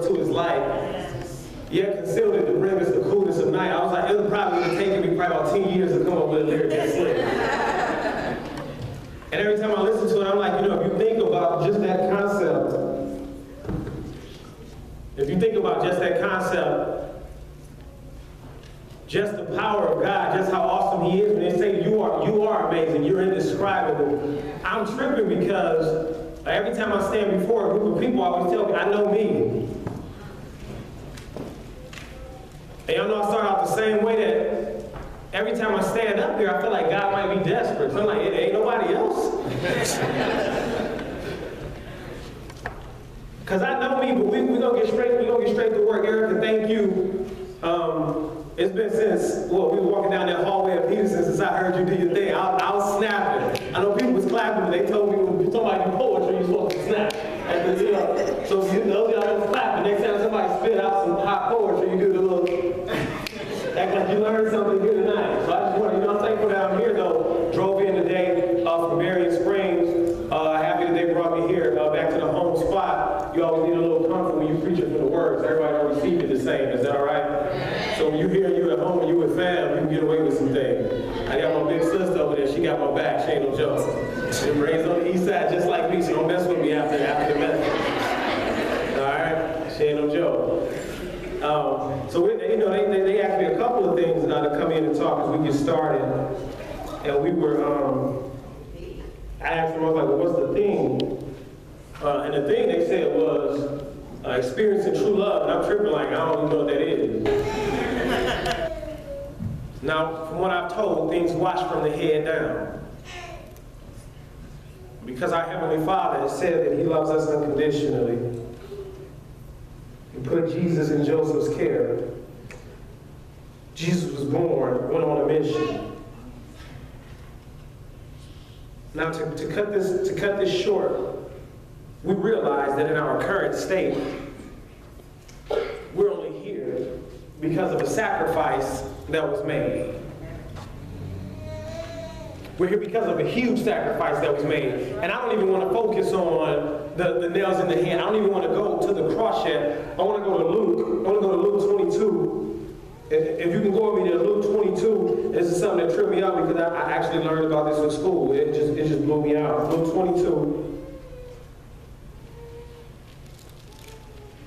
to his life, yet concealed it to bring us the coolness of night. I was like, it was probably going to take me probably about 10 years to come up with a lyric that slick. And every time I listen to it, I'm like, you know, if you think about just that concept, just the power of God, just how awesome He is, when they say you are amazing, you're indescribable. I'm tripping because every time I stand before a group of people, I always tell me, I know me. And y'all know I start out the same way that every time I stand up here, I feel like God might be desperate. So I'm like, it ain't nobody else. Because I know me, but we're gonna get straight to work. Erica, thank you. It's been since, well, we were walking down that hallway at Peterson since I heard you do your thing. I was snapping. I know people was clapping, but they told me when somebody do poetry, you're supposed to snap. And the, so those of y'all was clapping. Next time somebody spit out some hot poetry, you do the little, act like you learned something here tonight. So I just want to, I'm thankful that I'm here though. Drove in today from Marion Springs. Happy that they brought me here back to the home spot. You always need a little comfort when you preaching for the words. Everybody don't receive it the same. Is that all right? So when you hear you at home and you with fam, you can get away with some things. I got my big sister over there. She got my back. She ain't no joke. She raised on the east side just like me, so don't mess with me after the message. All right? She ain't no joke. So they asked me a couple of things to come in and talk as we get started. And we were, I asked them, I was like, well, what's the theme? And the thing they said was experiencing true love. And I'm tripping like, I don't even know what that is. Now, from what I've told, things wash from the head down. Because our Heavenly Father has said that He loves us unconditionally. He put Jesus in Joseph's care. Jesus was born, went on a mission. Now, to cut this short, we realize that in our current state, we're only here because of a sacrifice that was made. We're here because of a huge sacrifice that was made. And I don't even want to focus on the nails in the hand. I don't even want to go to the cross yet. I want to go to Luke. I want to go to Luke 22. If you can go with me to Luke 22, this is something that tripped me out because I actually learned about this in school. It just blew me out. Luke 22.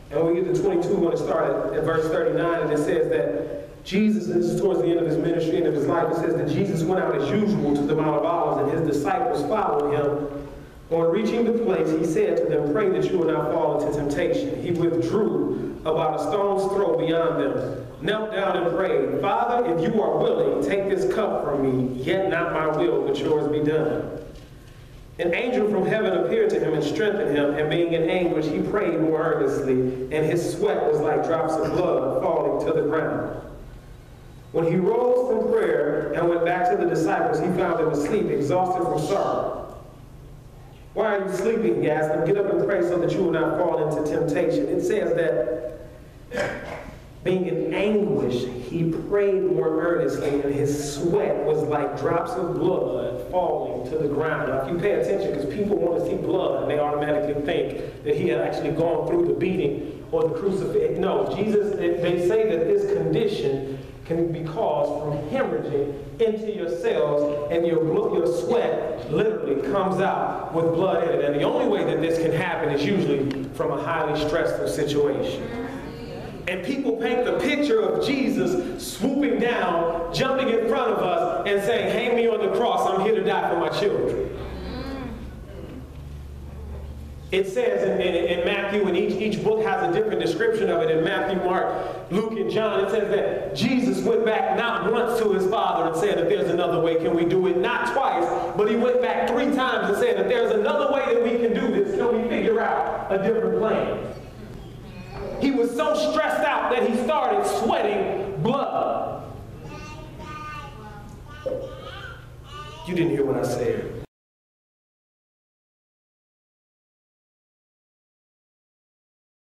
And when we get to 22, we're going to start at verse 39, and it says that Jesus, this is towards the end of His ministry and of His life, it says that Jesus went out as usual to the Mount of Olives, and His disciples followed Him. On reaching the place, He said to them, pray that you will not fall into temptation. He withdrew about a stone's throw beyond them, knelt down and prayed, Father, if you are willing, take this cup from me, yet not my will, but yours be done. An angel from heaven appeared to him and strengthened him, and being in anguish, he prayed more earnestly, and his sweat was like drops of blood falling to the ground. When he rose from prayer and went back to the disciples, he found them asleep, exhausted from sorrow. Why are you sleeping? He asked them. Get up and pray so that you will not fall into temptation. It says that being in anguish, he prayed more earnestly, and his sweat was like drops of blood falling to the ground. Now, if you pay attention, because people want to see blood, and they automatically think that he had actually gone through the beating or the crucifixion. No, Jesus, they say that this condition can be caused from hemorrhaging into your cells, and your sweat literally comes out with blood in it. And the only way that this can happen is usually from a highly stressful situation. And people paint the picture of Jesus swooping down, jumping in front of us, and saying, hang me on the cross, I'm here to die for my children. It says in Matthew, and each book has a different description of it. In Matthew, Mark, Luke, and John, it says that Jesus went back not once to his Father and said, if there's another way, can we do it? Not twice, but he went back 3 times and said, if there's another way that we can do this, can we figure out a different plan? He was so stressed out that he started sweating blood. You didn't hear what I said.